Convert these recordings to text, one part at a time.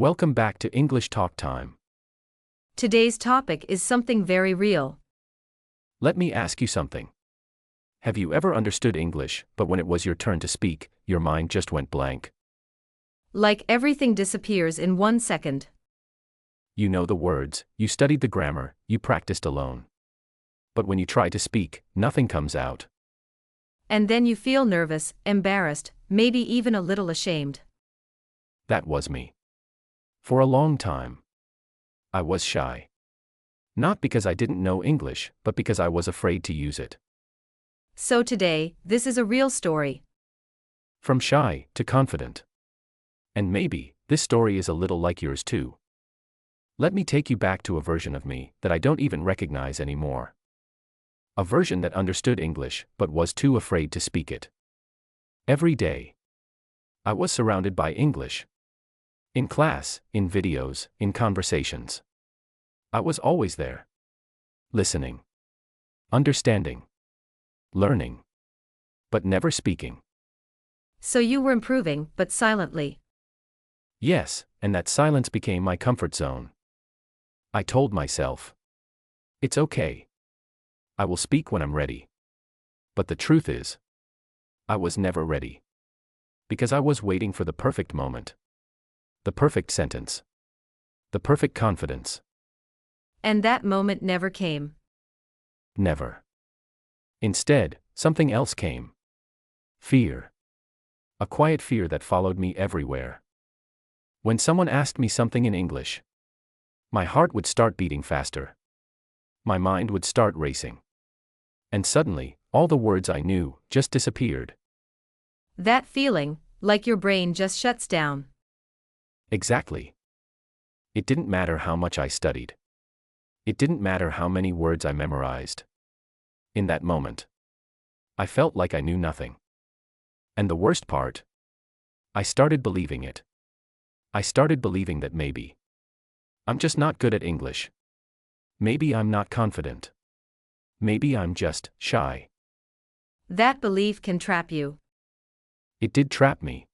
Welcome back to English Talk Time. Today's topic is something very real. Let me ask you something. Have you ever understood English, but when it was your turn to speak, your mind just went blank? Like everything disappears in 1 second. You know the words, you studied the grammar, you practiced alone. But when you try to speak, nothing comes out. And then you feel nervous, embarrassed, maybe even a little ashamed. That was me. For a long time, I was shy. Not because I didn't know English, but because I was afraid to use it. So today, this is a real story. From shy to confident. And maybe, this story is a little like yours too. Let me take you back to a version of me that I don't even recognize anymore. A version that understood English, but was too afraid to speak it. Every day, I was surrounded by English. In class, in videos, in conversations. I was always there. Listening. Understanding. Learning. But never speaking. So you were improving, but silently. Yes, and that silence became my comfort zone. I told myself, it's okay. I will speak when I'm ready. But the truth is, I was never ready. Because I was waiting for the perfect moment. The perfect sentence. The perfect confidence. And that moment never came. Never. Instead, something else came. Fear. A quiet fear that followed me everywhere. When someone asked me something in English, my heart would start beating faster. My mind would start racing. And suddenly, all the words I knew just disappeared. That feeling, like your brain just shuts down. Exactly. It didn't matter how much I studied. It didn't matter how many words I memorized. In that moment, I felt like I knew nothing. And the worst part, I started believing it. I started believing that maybe I'm just not good at English. Maybe I'm not confident. Maybe I'm just shy. That belief can trap you. It did trap me.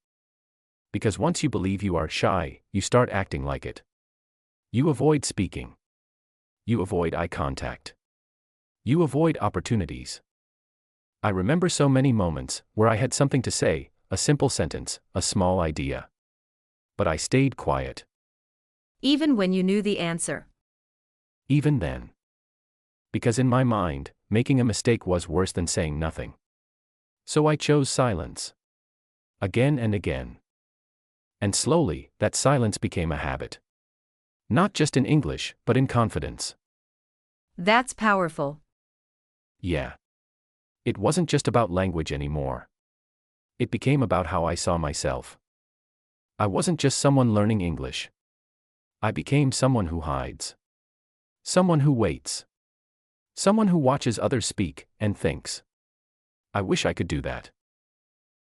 Because once you believe you are shy, you start acting like it. You avoid speaking. You avoid eye contact. You avoid opportunities. I remember so many moments where I had something to say, a simple sentence, a small idea. But I stayed quiet. Even when you knew the answer. Even then. Because in my mind, making a mistake was worse than saying nothing. So I chose silence. Again and again. And slowly, that silence became a habit. Not just in English, but in confidence. That's powerful. Yeah. It wasn't just about language anymore. It became about how I saw myself. I wasn't just someone learning English. I became someone who hides. Someone who waits. Someone who watches others speak and thinks, I wish I could do that.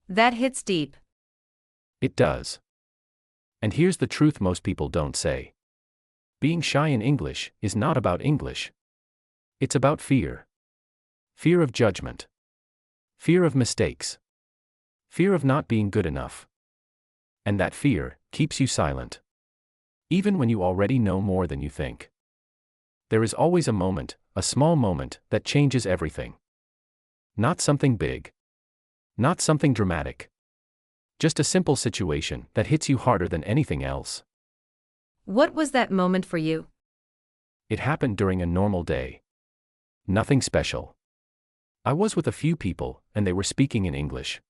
That hits deep. It does. And here's the truth most people don't say. Being shy in English is not about English. It's about fear. Fear of judgment. Fear of mistakes. Fear of not being good enough. And that fear keeps you silent. Even when you already know more than you think. There is always a moment, a small moment, that changes everything. Not something big. Not something dramatic. Just a simple situation that hits you harder than anything else. What was that moment for you? It happened during a normal day. Nothing special. I was with a few people, and they were speaking in English.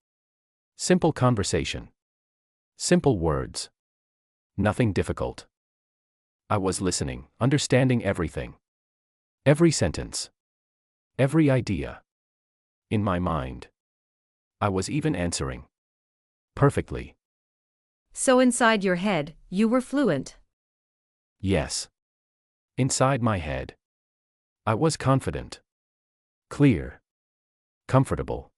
Simple conversation. Simple words. Nothing difficult. I was listening, understanding everything. Every sentence. Every idea. In my mind. I was even answering. Perfectly. So inside your head, you were fluent. Yes. Inside my head. I was confident. Clear. Comfortable.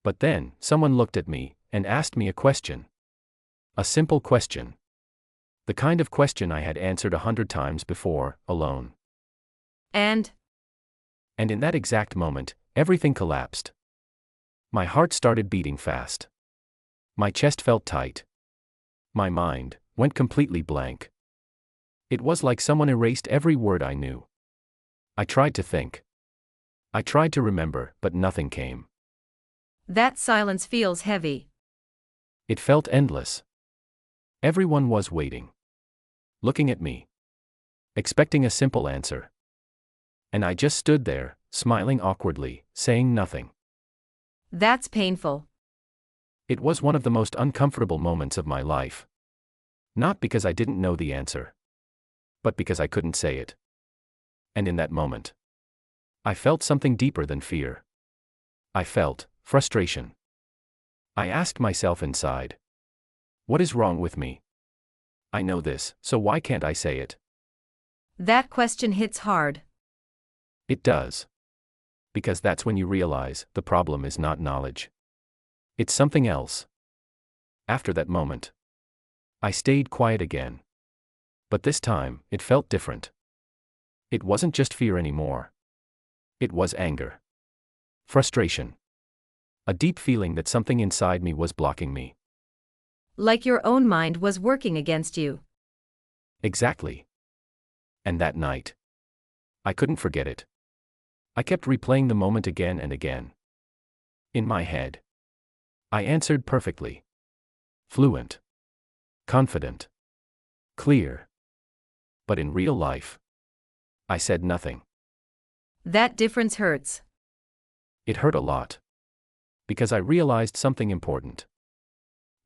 But then, someone looked at me and asked me a question. A simple question. The kind of question I had answered 100 times before, alone. And in that exact moment, everything collapsed. My heart started beating fast. My chest felt tight. My mind went completely blank. It was like someone erased every word I knew. I tried to think. I tried to remember, but nothing came. That silence feels heavy. It felt endless. Everyone was waiting. Looking at me. Expecting a simple answer. And I just stood there, smiling awkwardly, saying nothing. That's painful. It was one of the most uncomfortable moments of my life. Not because I didn't know the answer, but because I couldn't say it. And in that moment, I felt something deeper than fear. I felt frustration. I asked myself inside, what is wrong with me? I know this, so why can't I say it? That question hits hard. It does. Because that's when you realize the problem is not knowledge. It's something else. After that moment, I stayed quiet again. But this time, it felt different. It wasn't just fear anymore. It was anger. Frustration. A deep feeling that something inside me was blocking me. Like your own mind was working against you. Exactly. And that night, I couldn't forget it. I kept replaying the moment again and again. In my head, I answered perfectly. Fluent. Confident. Clear. But in real life, I said nothing. That difference hurts. It hurt a lot. Because I realized something important.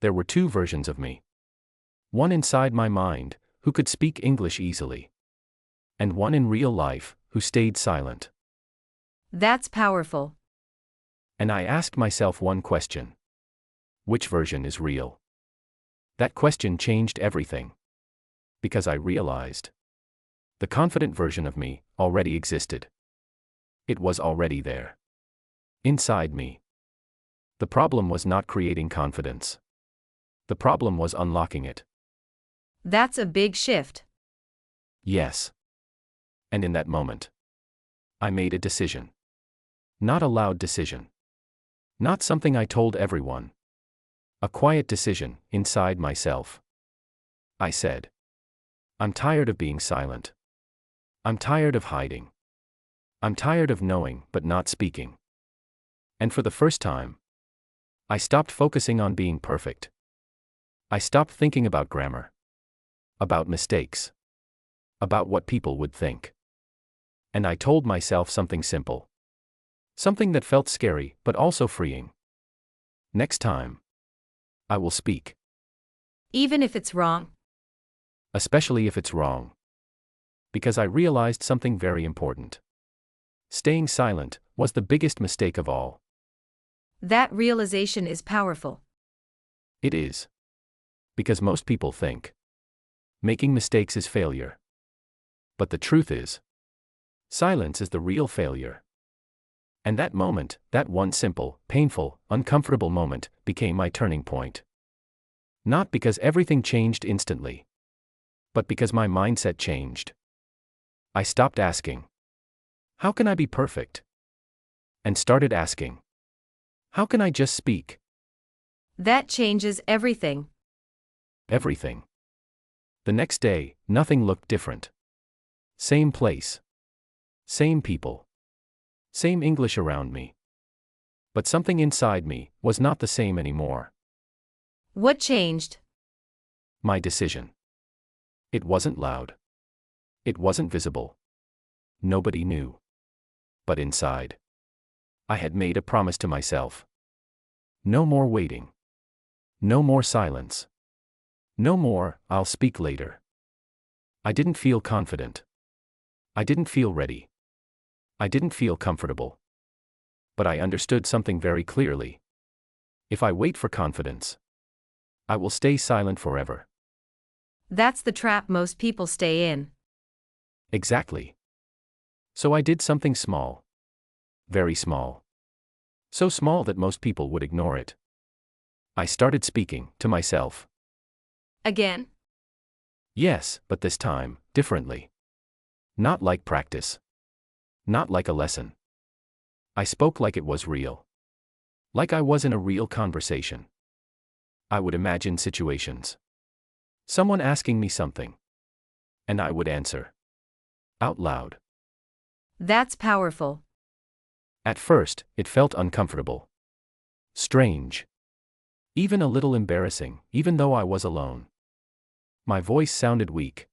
There were two versions of me. One inside my mind, who could speak English easily. And one in real life, who stayed silent. That's powerful. And I asked myself one question. Which version is real? That question changed everything. Because I realized the confident version of me already existed. It was already there. Inside me. The problem was not creating confidence. The problem was unlocking it. That's a big shift. Yes. And in that moment, I made a decision. Not a loud decision. Not something I told everyone. A quiet decision, inside myself. I said, I'm tired of being silent. I'm tired of hiding. I'm tired of knowing but not speaking. And for the first time, I stopped focusing on being perfect. I stopped thinking about grammar. About mistakes. About what people would think. And I told myself something simple. Something that felt scary but also freeing. Next time, I will speak. Even if it's wrong. Especially if it's wrong. Because I realized something very important. Staying silent was the biggest mistake of all. That realization is powerful. It is. Because most people think making mistakes is failure. But the truth is, silence is the real failure. And that moment, that one simple, painful, uncomfortable moment, became my turning point. Not because everything changed instantly, but because my mindset changed. I stopped asking, how can I be perfect? And started asking, how can I just speak? That changes everything. Everything. The next day, nothing looked different. Same place. Same people. Same English around me. But something inside me was not the same anymore. What changed? My decision. It wasn't loud. It wasn't visible. Nobody knew. But inside, I had made a promise to myself. No more waiting. No more silence. No more, I'll speak later. I didn't feel confident. I didn't feel ready. I didn't feel comfortable. But I understood something very clearly. If I wait for confidence, I will stay silent forever. That's the trap most people stay in. Exactly. So I did something small. Very small. So small that most people would ignore it. I started speaking to myself. Again? Yes, but this time, differently. Not like practice. Not like a lesson. I spoke like it was real. Like I was in a real conversation. I would imagine situations. Someone asking me something. And I would answer. Out loud. That's powerful. At first, it felt uncomfortable. Strange. Even a little embarrassing, even though I was alone. My voice sounded weak.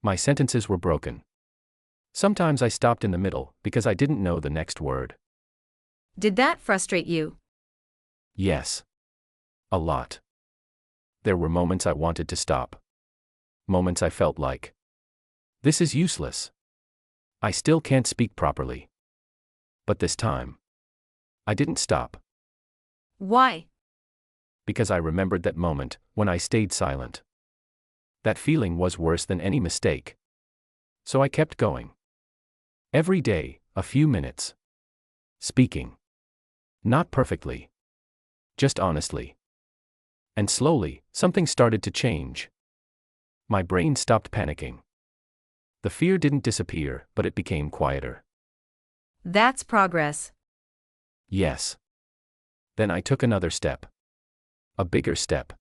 My sentences were broken. Sometimes I stopped in the middle because I didn't know the next word. Did that frustrate you? Yes. A lot. There were moments I wanted to stop. Moments I felt like, this is useless. I still can't speak properly. But this time, I didn't stop. Why? Because I remembered that moment when I stayed silent. That feeling was worse than any mistake. So I kept going. Every day, a few minutes. Speaking. Not perfectly. Just honestly. And slowly, something started to change. My brain stopped panicking. The fear didn't disappear, but it became quieter. That's progress. Yes. Then I took another step. A bigger step.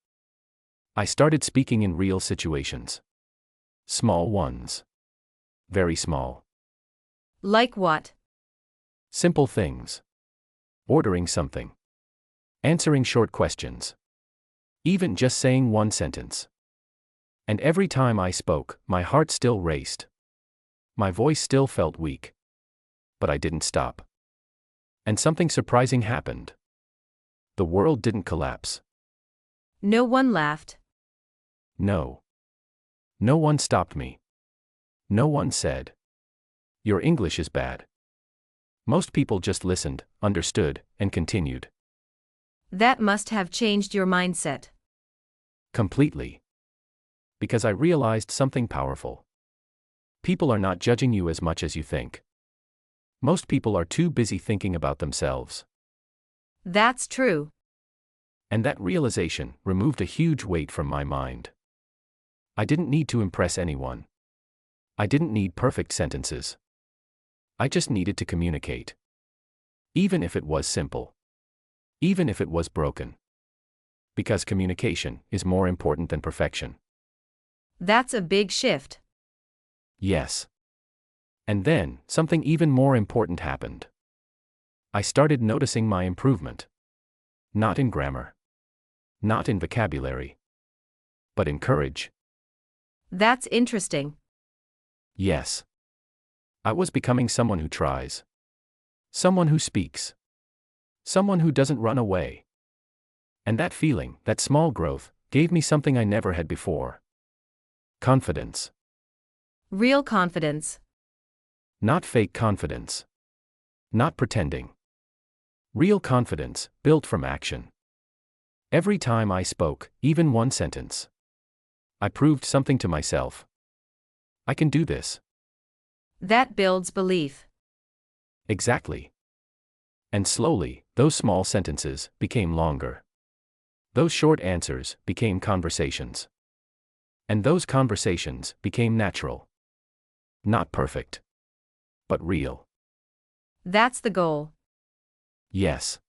I started speaking in real situations. Small ones. Very small. Like what? Simple things. Ordering something. Answering short questions. Even just saying one sentence. And every time I spoke, my heart still raced. My voice still felt weak. But I didn't stop. And something surprising happened. The world didn't collapse. No one laughed. No. No one stopped me. No one said, your English is bad. Most people just listened, understood, and continued. That must have changed your mindset. Completely. Because I realized something powerful. People are not judging you as much as you think. Most people are too busy thinking about themselves. That's true. And that realization removed a huge weight from my mind. I didn't need to impress anyone. I didn't need perfect sentences. I just needed to communicate. Even if it was simple. Even if it was broken. Because communication is more important than perfection. That's a big shift. Yes. And then, something even more important happened. I started noticing my improvement. Not in grammar. Not in vocabulary. But in courage. That's interesting. Yes. I was becoming someone who tries. Someone who speaks. Someone who doesn't run away. And that feeling, that small growth, gave me something I never had before. Confidence. Real confidence. Not fake confidence. Not pretending. Real confidence, built from action. Every time I spoke, even one sentence, I proved something to myself. I can do this. That builds belief. Exactly. And slowly, those small sentences became longer. Those short answers became conversations. And those conversations became natural. Not perfect. But real. That's the goal. Yes.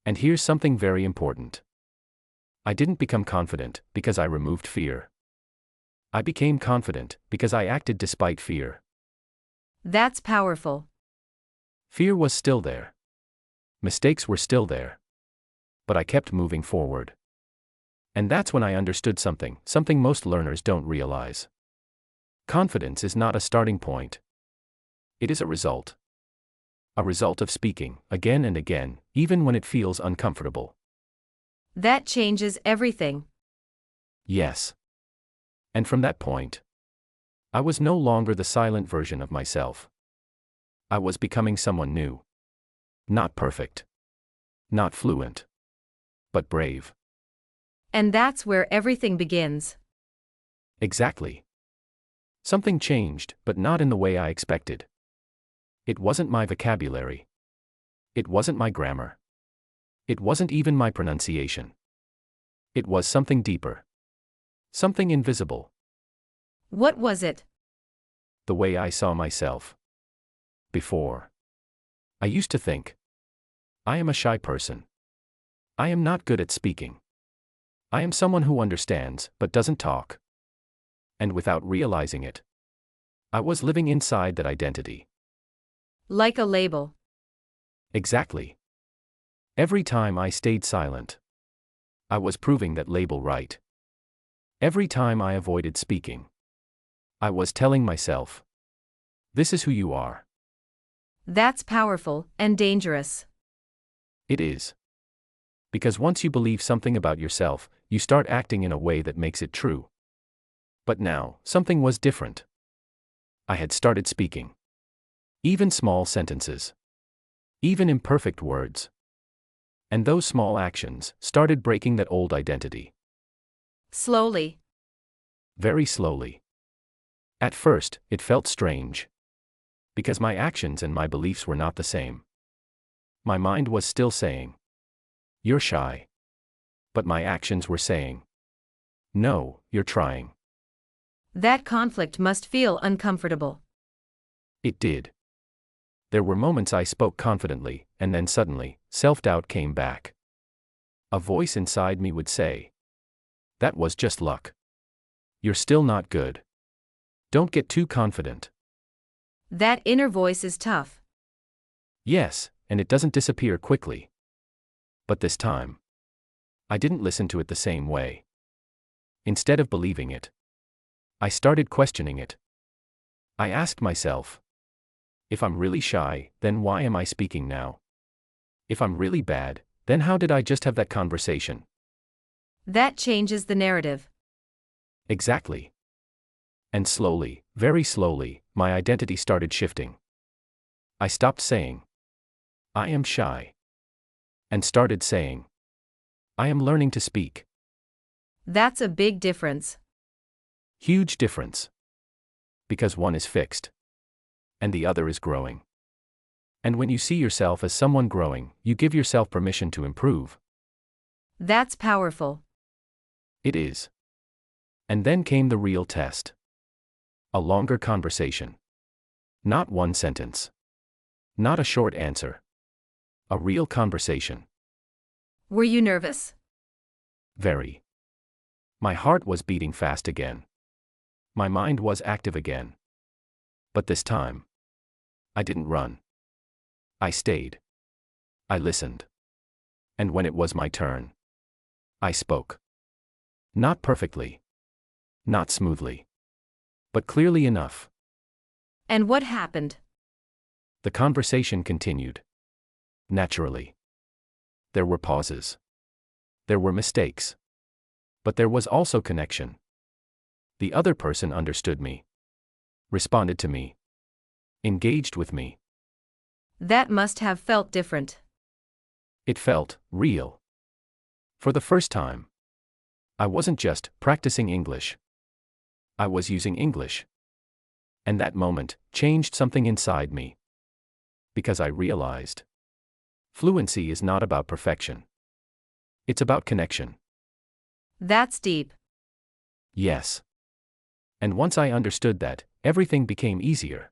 And here's something very important. I didn't become confident because I removed fear. I became confident because I acted despite fear. That's powerful. Fear was still there. Mistakes were still there. But I kept moving forward. And that's when I understood something most learners don't realize. Confidence is not a starting point. It is a result. A result of speaking, again and again, even when it feels uncomfortable. That changes everything. Yes. And from that point, I was no longer the silent version of myself. I was becoming someone new. Not perfect. Not fluent. But brave. And that's where everything begins. Exactly. Something changed, but not in the way I expected. It wasn't my vocabulary. It wasn't my grammar. It wasn't even my pronunciation. It was something deeper. Something invisible. What was it? The way I saw myself. Before. I used to think, I am a shy person. I am not good at speaking. I am someone who understands, but doesn't talk. And without realizing it, I was living inside that identity. Like a label. Exactly. Every time I stayed silent, I was proving that label right. Every time I avoided speaking, I was telling myself, this is who you are. That's powerful and dangerous. It is. Because once you believe something about yourself, you start acting in a way that makes it true. But now, something was different. I had started speaking. Even small sentences. Even imperfect words. And those small actions started breaking that old identity. Slowly. Very slowly. At first, it felt strange. Because my actions and my beliefs were not the same. My mind was still saying, you're shy. But my actions were saying, no, you're trying. That conflict must feel uncomfortable. It did. There were moments I spoke confidently, and then suddenly, self-doubt came back. A voice inside me would say, that was just luck. You're still not good. Don't get too confident. That inner voice is tough. Yes, and it doesn't disappear quickly. But this time, I didn't listen to it the same way. Instead of believing it, I started questioning it. I asked myself, if I'm really shy, then why am I speaking now? If I'm really bad, then how did I just have that conversation? That changes the narrative. Exactly. And slowly, very slowly, my identity started shifting. I stopped saying, I am shy. And started saying, I am learning to speak. That's a big difference. Huge difference. Because one is fixed. And the other is growing. And when you see yourself as someone growing, you give yourself permission to improve. That's powerful. It is. And then came the real test. A longer conversation. Not one sentence. Not a short answer. A real conversation. Were you nervous? Very. My heart was beating fast again. My mind was active again. But this time, I didn't run. I stayed. I listened. And when it was my turn, I spoke. Not perfectly. Not smoothly. But clearly enough. And what happened? The conversation continued. Naturally. There were pauses. There were mistakes. But there was also connection. The other person understood me. Responded to me. Engaged with me. That must have felt different. It felt real. For the first time, I wasn't just practicing English. I was using English. And that moment changed something inside me. Because I realized, fluency is not about perfection. It's about connection. That's deep. Yes. And once I understood that, everything became easier.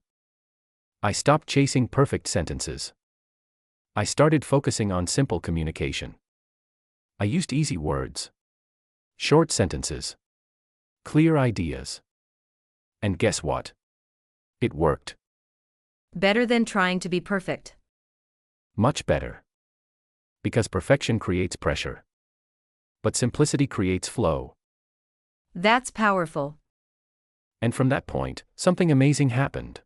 I stopped chasing perfect sentences. I started focusing on simple communication. I used easy words. Short sentences. Clear ideas. And guess what? It worked. Better than trying to be perfect. Much better. Because perfection creates pressure. But simplicity creates flow. That's powerful. And from that point, something amazing happened.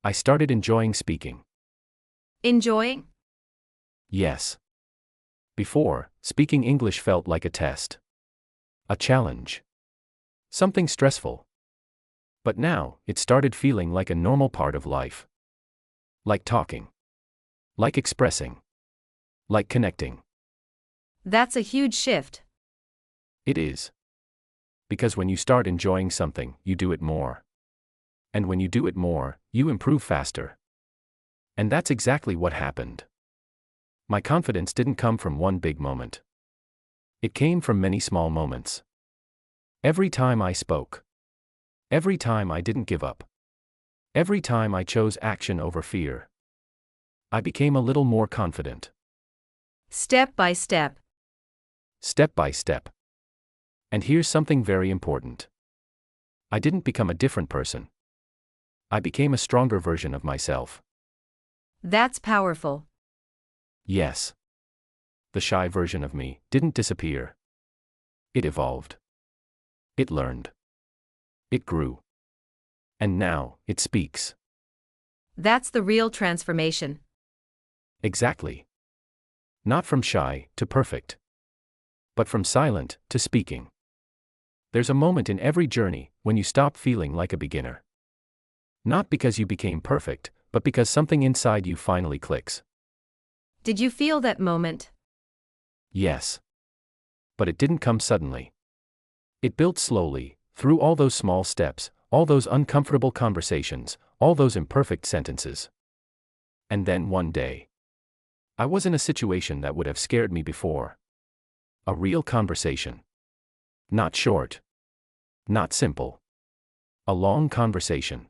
I started enjoying speaking. Enjoying? Yes. Before, speaking English felt like a test. A challenge. Something stressful. But now, it started feeling like a normal part of life. Like talking. Like expressing. Like connecting. That's a huge shift. It is. Because when you start enjoying something, you do it more. And when you do it more, you improve faster. And that's exactly what happened. My confidence didn't come from one big moment. It came from many small moments. Every time I spoke. Every time I didn't give up. Every time I chose action over fear. I became a little more confident. Step by step. Step by step. And here's something very important. I didn't become a different person. I became a stronger version of myself. That's powerful. Yes. The shy version of me didn't disappear. It evolved. It learned. It grew. And now, it speaks. That's the real transformation. Exactly. Not from shy to perfect, but from silent to speaking. There's a moment in every journey when you stop feeling like a beginner. Not because you became perfect, but because something inside you finally clicks. Did you feel that moment? Yes. But it didn't come suddenly. It built slowly, through all those small steps, all those uncomfortable conversations, all those imperfect sentences. And then one day, I was in a situation that would have scared me before. A real conversation. Not short. Not simple. A long conversation.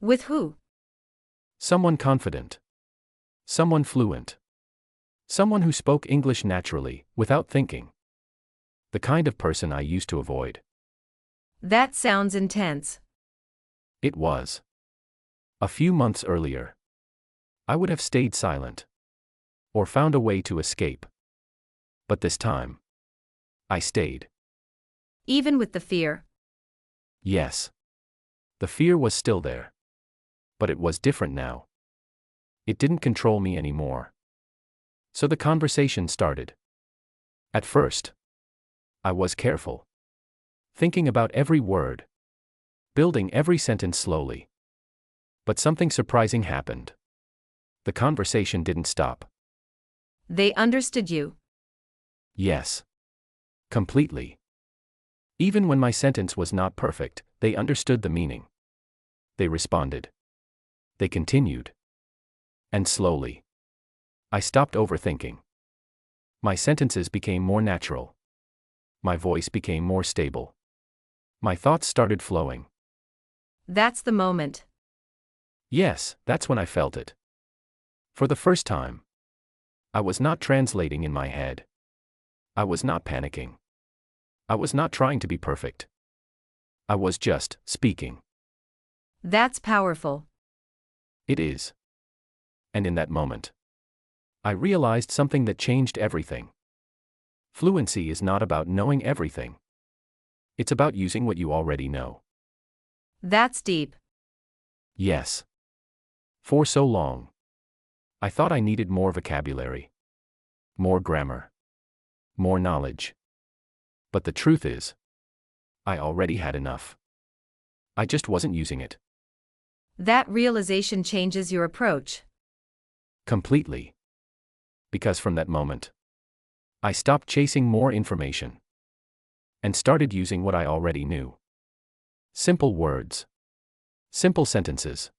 With who? Someone confident. Someone fluent. Someone who spoke English naturally, without thinking. The kind of person I used to avoid. That sounds intense. It was. A few months earlier, I would have stayed silent. Or found a way to escape. But this time, I stayed. Even with the fear. Yes. The fear was still there. But it was different now. It didn't control me anymore. So the conversation started. At first, I was careful. Thinking about every word. Building every sentence slowly. But something surprising happened. The conversation didn't stop. They understood you. Yes. Completely. Even when my sentence was not perfect, they understood the meaning. They responded. They continued. And slowly, I stopped overthinking. My sentences became more natural. My voice became more stable. My thoughts started flowing. That's the moment. Yes, that's when I felt it. For the first time, I was not translating in my head. I was not panicking. I was not trying to be perfect. I was just speaking. That's powerful. It is. And in that moment, I realized something that changed everything. Fluency is not about knowing everything. It's about using what you already know. That's deep. Yes. For so long, I thought I needed more vocabulary, more grammar, more knowledge. But the truth is, I already had enough. I just wasn't using it. That realization changes your approach. Completely. Because from that moment, I stopped chasing more information and started using what I already knew. Simple words. Simple sentences.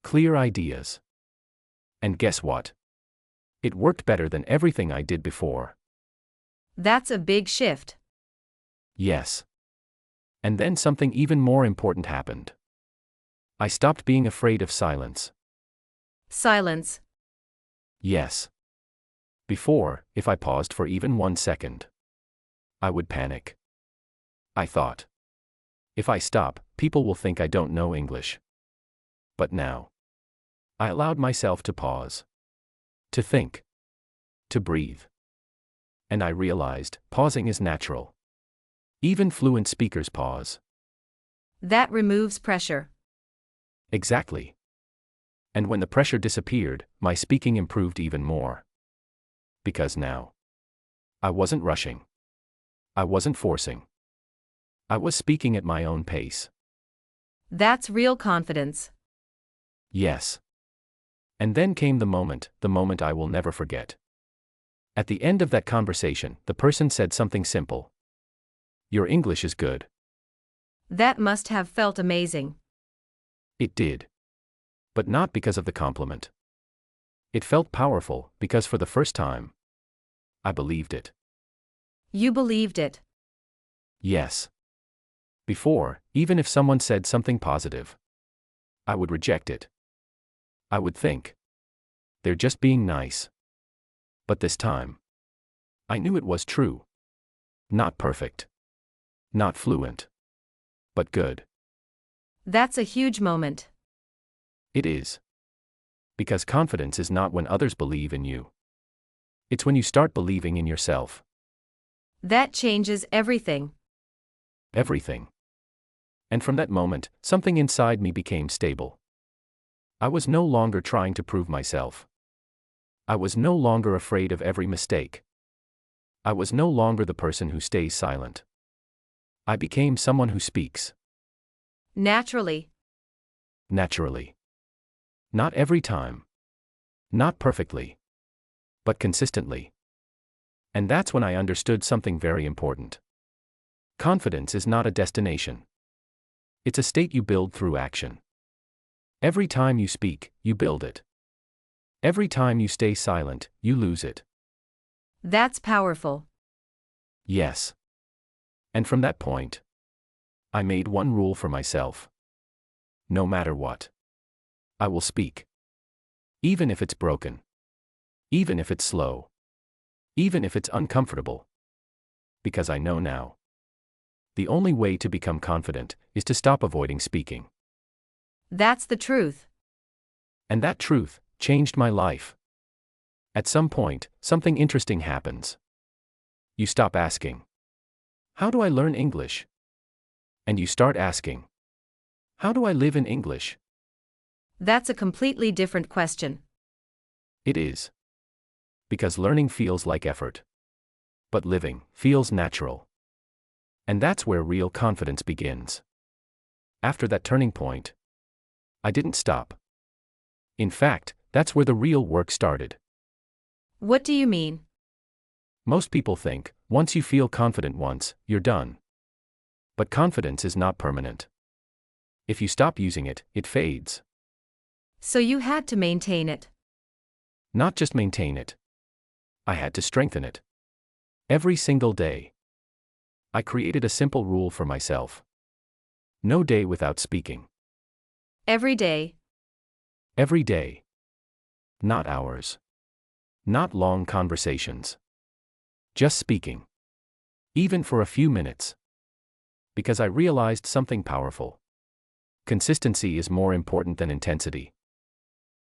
Clear ideas. And guess what? It worked better than everything I did before. That's a big shift. Yes. And then something even more important happened. I stopped being afraid of silence. Silence. Yes. Before, if I paused for even 1 second, I would panic. I thought, if I stop, people will think I don't know English. But now, I allowed myself to pause. To think. To breathe. And I realized, pausing is natural. Even fluent speakers pause. That removes pressure. Exactly. And when the pressure disappeared, my speaking improved even more. Because now, I wasn't rushing. I wasn't forcing. I was speaking at my own pace. That's real confidence. Yes. And then came the moment I will never forget. At the end of that conversation, the person said something simple. Your English is good. That must have felt amazing. It did. But not because of the compliment. It felt powerful, because for the first time, I believed it. You believed it. Yes. Before, even if someone said something positive, I would reject it. I would think, they're just being nice. But this time, I knew it was true. Not perfect. Not fluent. But good. That's a huge moment. It is. Because confidence is not when others believe in you. It's when you start believing in yourself. That changes everything. Everything. And from that moment, something inside me became stable. I was no longer trying to prove myself. I was no longer afraid of every mistake. I was no longer the person who stays silent. I became someone who speaks. Naturally. Naturally. Not every time. Not perfectly. But consistently. And that's when I understood something very important. Confidence is not a destination. It's a state you build through action. Every time you speak, you build it. Every time you stay silent, you lose it. That's powerful. Yes. And from that point, I made one rule for myself. No matter what, I will speak. Even if it's broken. Even if it's slow. Even if it's uncomfortable. Because I know now. The only way to become confident is to stop avoiding speaking. That's the truth. And that truth changed my life. At some point, something interesting happens. You stop asking, how do I learn English? And you start asking, how do I live in English? That's a completely different question. It is. Because learning feels like effort. But living feels natural. And that's where real confidence begins. After that turning point, I didn't stop. In fact, that's where the real work started. What do you mean? Most people think, once you feel confident once, you're done. But confidence is not permanent. If you stop using it, it fades. So you had to maintain it. Not just maintain it. I had to strengthen it. Every single day. I created a simple rule for myself. No day without speaking. Every day. Every day. Not hours. Not long conversations. Just speaking. Even for a few minutes. Because I realized something powerful. Consistency is more important than intensity.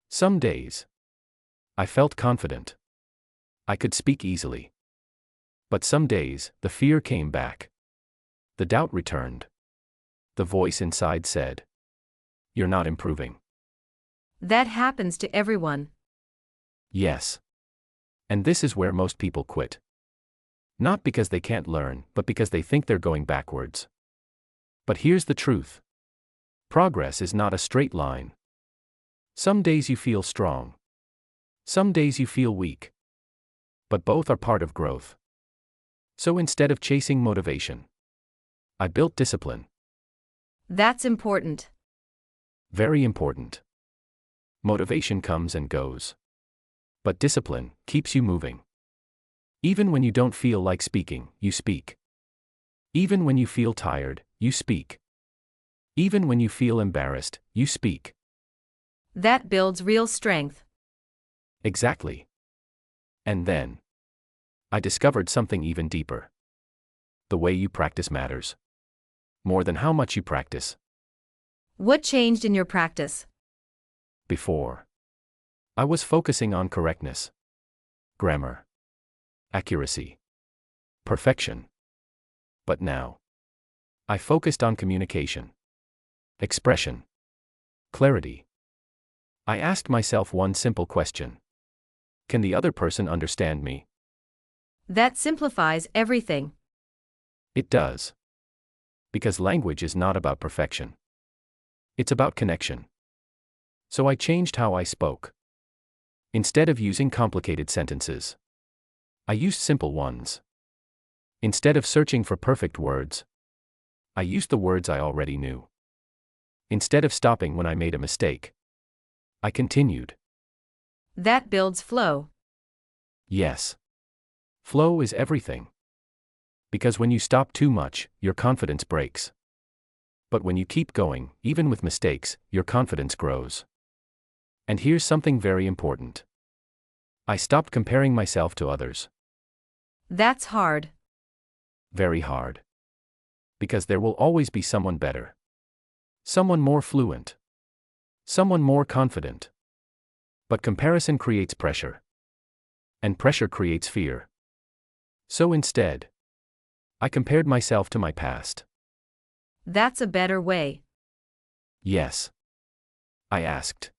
Some days, I felt confident. I could speak easily. But some days, the fear came back. The doubt returned. The voice inside said, "You're not improving." That happens to everyone. Yes. And this is where most people quit. Not because they can't learn, but because they think they're going backwards. But here's the truth. Progress is not a straight line. Some days you feel strong. Some days you feel weak. But both are part of growth. So instead of chasing motivation, I built discipline. That's important. Very important. Motivation comes and goes. But discipline keeps you moving. Even when you don't feel like speaking, you speak. Even when you feel tired, you speak. Even when you feel embarrassed, you speak. That builds real strength. Exactly. And then, I discovered something even deeper. The way you practice matters. More than how much you practice. What changed in your practice? Before, I was focusing on correctness, grammar, accuracy, perfection. But now, I focused on communication, expression, clarity. I asked myself one simple question. Can the other person understand me? That simplifies everything. It does. Because language is not about perfection. It's about connection. So I changed how I spoke. Instead of using complicated sentences, I used simple ones. Instead of searching for perfect words, I used the words I already knew. Instead of stopping when I made a mistake, I continued. That builds flow. Yes. Flow is everything. Because when you stop too much, your confidence breaks. But when you keep going, even with mistakes, your confidence grows. And here's something very important. I stopped comparing myself to others. That's hard. Very hard. Because there will always be someone better. Someone more fluent. Someone more confident. But comparison creates pressure. And pressure creates fear. So instead, I compared myself to my past. That's a better way. Yes. I asked.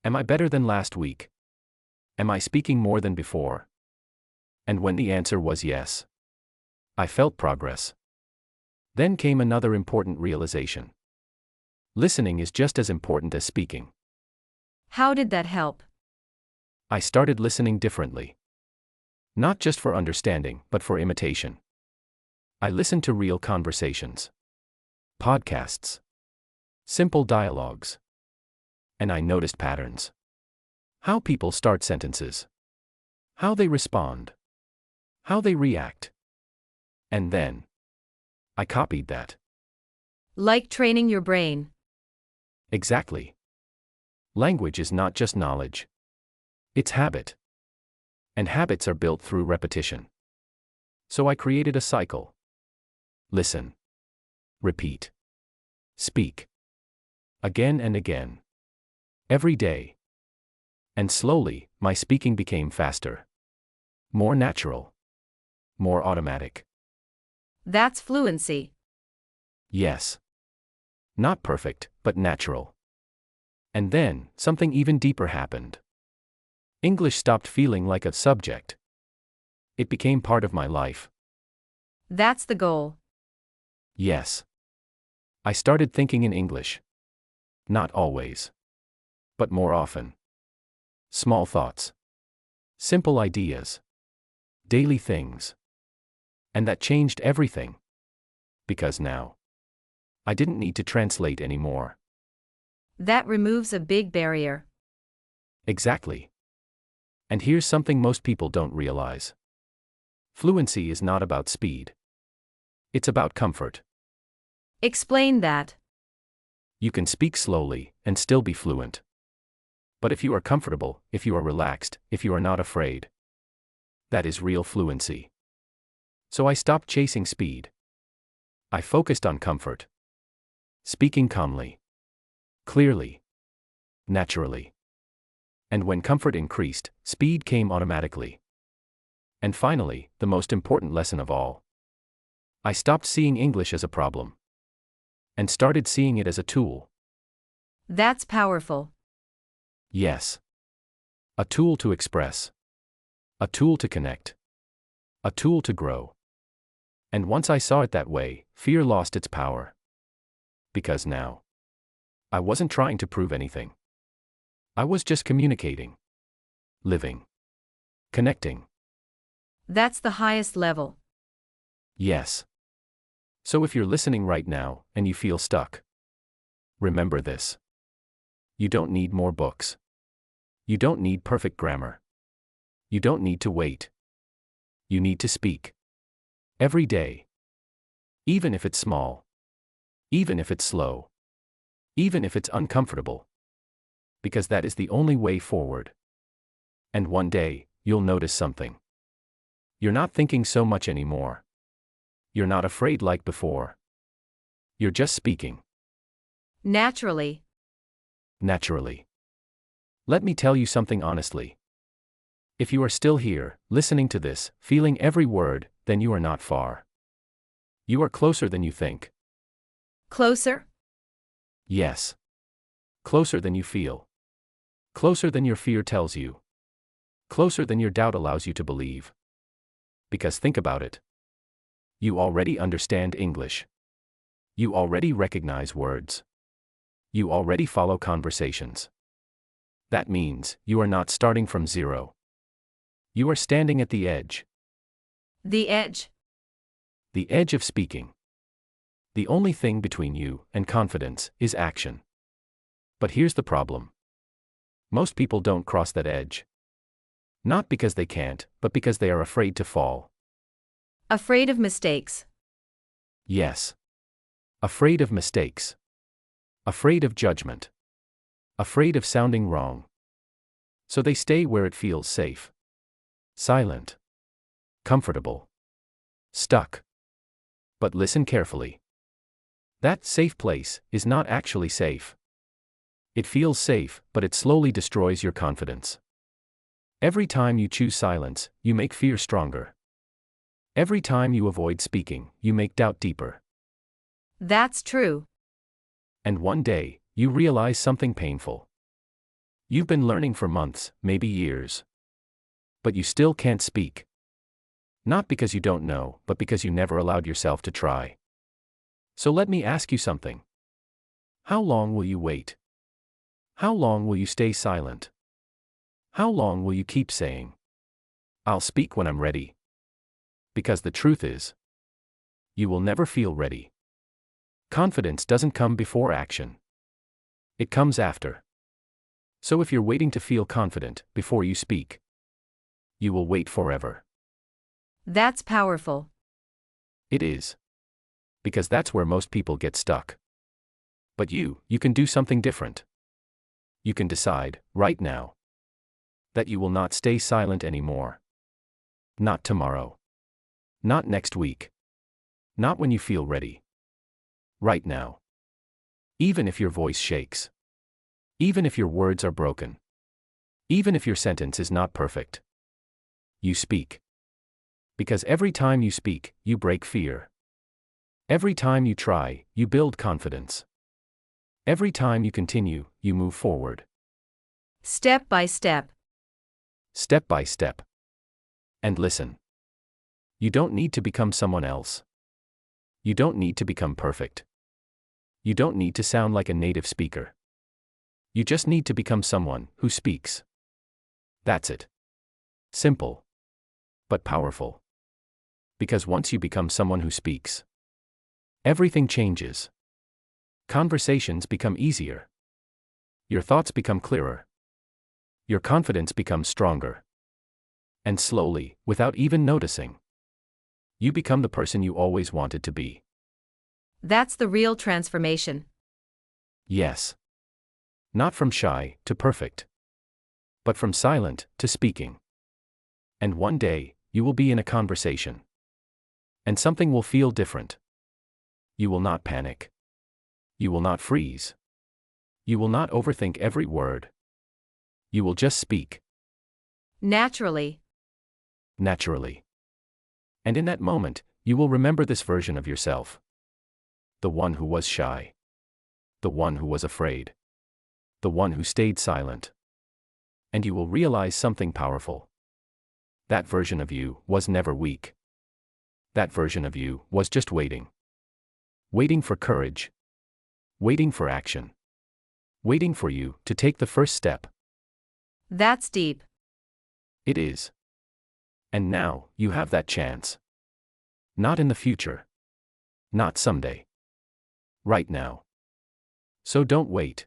Am I better than last week? Am I speaking more than before? And when the answer was yes, I felt progress. Then came another important realization. Listening is just as important as speaking. How did that help? I started listening differently. Not just for understanding, but for imitation. I listened to real conversations. Podcasts. Simple dialogues. And I noticed patterns. How people start sentences. How they respond. How they react. And then, I copied that. Like training your brain. Exactly. Language is not just knowledge. It's habit. And habits are built through repetition. So I created a cycle. Listen. Repeat. Speak. Again and again. Every day. And slowly, my speaking became faster. More natural. More automatic. That's fluency. Yes. Not perfect, but natural. And then, something even deeper happened. English stopped feeling like a subject. It became part of my life. That's the goal. Yes. I started thinking in English. Not always. But more often. Small thoughts. Simple ideas. Daily things. And that changed everything. Because now, I didn't need to translate anymore. That removes a big barrier. Exactly. And here's something most people don't realize. Fluency is not about speed. It's about comfort. Explain that. You can speak slowly and still be fluent. But if you are comfortable, if you are relaxed, if you are not afraid, that is real fluency. So I stopped chasing speed. I focused on comfort. Speaking calmly. Clearly. Naturally. And when comfort increased, speed came automatically. And finally, the most important lesson of all. I stopped seeing English as a problem. And started seeing it as a tool. That's powerful. Yes. A tool to express. A tool to connect. A tool to grow. And once I saw it that way, fear lost its power. Because now, I wasn't trying to prove anything. I was just communicating. Living. Connecting. That's the highest level. Yes. So if you're listening right now, and you feel stuck, remember this. You don't need more books. You don't need perfect grammar. You don't need to wait. You need to speak. Every day. Even if it's small. Even if it's slow. Even if it's uncomfortable. Because that is the only way forward. And one day, you'll notice something. You're not thinking so much anymore. You're not afraid like before. You're just speaking. Naturally. Naturally. Let me tell you something honestly. If you are still here, listening to this, feeling every word, then you are not far. You are closer than you think. Closer? Yes. Closer than you feel. Closer than your fear tells you. Closer than your doubt allows you to believe. Because think about it. You already understand English. You already recognize words. You already follow conversations. That means you are not starting from zero. You are standing at the edge. The edge. The edge of speaking. The only thing between you and confidence is action. But here's the problem. Most people don't cross that edge. Not because they can't, but because they are afraid to fall. Afraid of mistakes. Yes. Afraid of mistakes. Afraid of judgment. Afraid of sounding wrong. So they stay where it feels safe. Silent. Comfortable. Stuck. But listen carefully. That safe place is not actually safe. It feels safe, but it slowly destroys your confidence. Every time you choose silence, you make fear stronger. Every time you avoid speaking, you make doubt deeper. That's true. And one day, you realize something painful. You've been learning for months, maybe years. But you still can't speak. Not because you don't know, but because you never allowed yourself to try. So let me ask you something. How long will you wait? How long will you stay silent? How long will you keep saying, "I'll speak when I'm ready"? Because the truth is, you will never feel ready. Confidence doesn't come before action. It comes after. So if you're waiting to feel confident before you speak, you will wait forever. That's powerful. It is. Because that's where most people get stuck. But you can do something different. You can decide, right now, that you will not stay silent anymore. Not tomorrow. Not next week. Not when you feel ready. Right now. Even if your voice shakes. Even if your words are broken. Even if your sentence is not perfect. You speak. Because every time you speak, you break fear. Every time you try, you build confidence. Every time you continue, you move forward. Step by step. Step by step. And listen. You don't need to become someone else. You don't need to become perfect. You don't need to sound like a native speaker. You just need to become someone who speaks. That's it. Simple. But powerful. Because once you become someone who speaks, everything changes. Conversations become easier. Your thoughts become clearer. Your confidence becomes stronger. And slowly, without even noticing, you become the person you always wanted to be. That's the real transformation. Yes. Not from shy to perfect, but from silent to speaking. And one day, you will be in a conversation. And something will feel different. You will not panic. You will not freeze. You will not overthink every word. You will just speak. Naturally. Naturally. And in that moment, you will remember this version of yourself. The one who was shy. The one who was afraid. The one who stayed silent. And you will realize something powerful. That version of you was never weak. That version of you was just waiting. Waiting for courage. Waiting for action. Waiting for you to take the first step. That's deep. It is. And now, you have that chance. Not in the future. Not someday. Right now. So don't wait.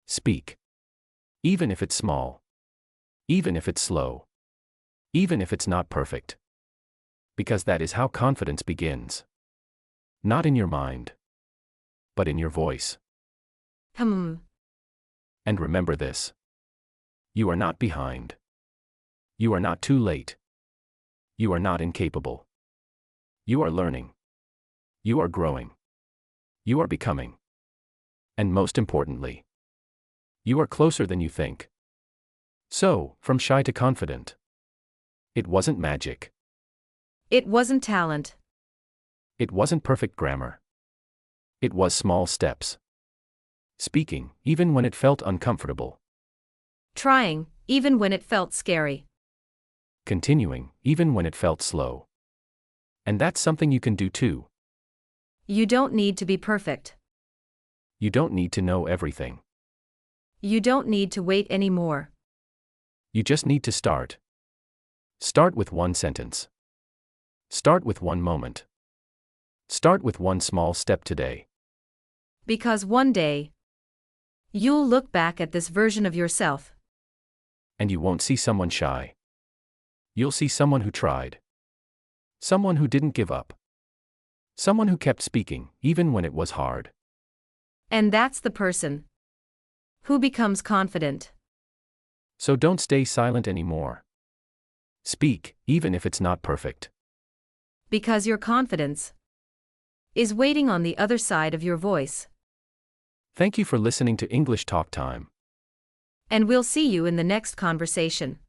Speak. Even if it's small. Even if it's slow. Even if it's not perfect. Because that is how confidence begins. Not in your mind. But in your voice. Hmm. And remember this. You are not behind. You are not too late. You are not incapable. You are learning. You are growing. You are becoming. And most importantly, you are closer than you think. So, from shy to confident. It wasn't magic. It wasn't talent. It wasn't perfect grammar. It was small steps. Speaking, even when it felt uncomfortable. Trying, even when it felt scary. Continuing, even when it felt slow. And that's something you can do too. You don't need to be perfect. You don't need to know everything. You don't need to wait anymore. You just need to start. Start with one sentence. Start with one moment. Start with one small step today. Because one day, you'll look back at this version of yourself. And you won't see someone shy. You'll see someone who tried. Someone who didn't give up. Someone who kept speaking, even when it was hard. And that's the person who becomes confident. So don't stay silent anymore. Speak, even if it's not perfect. Because your confidence is waiting on the other side of your voice. Thank you for listening to English Talk Time. And we'll see you in the next conversation.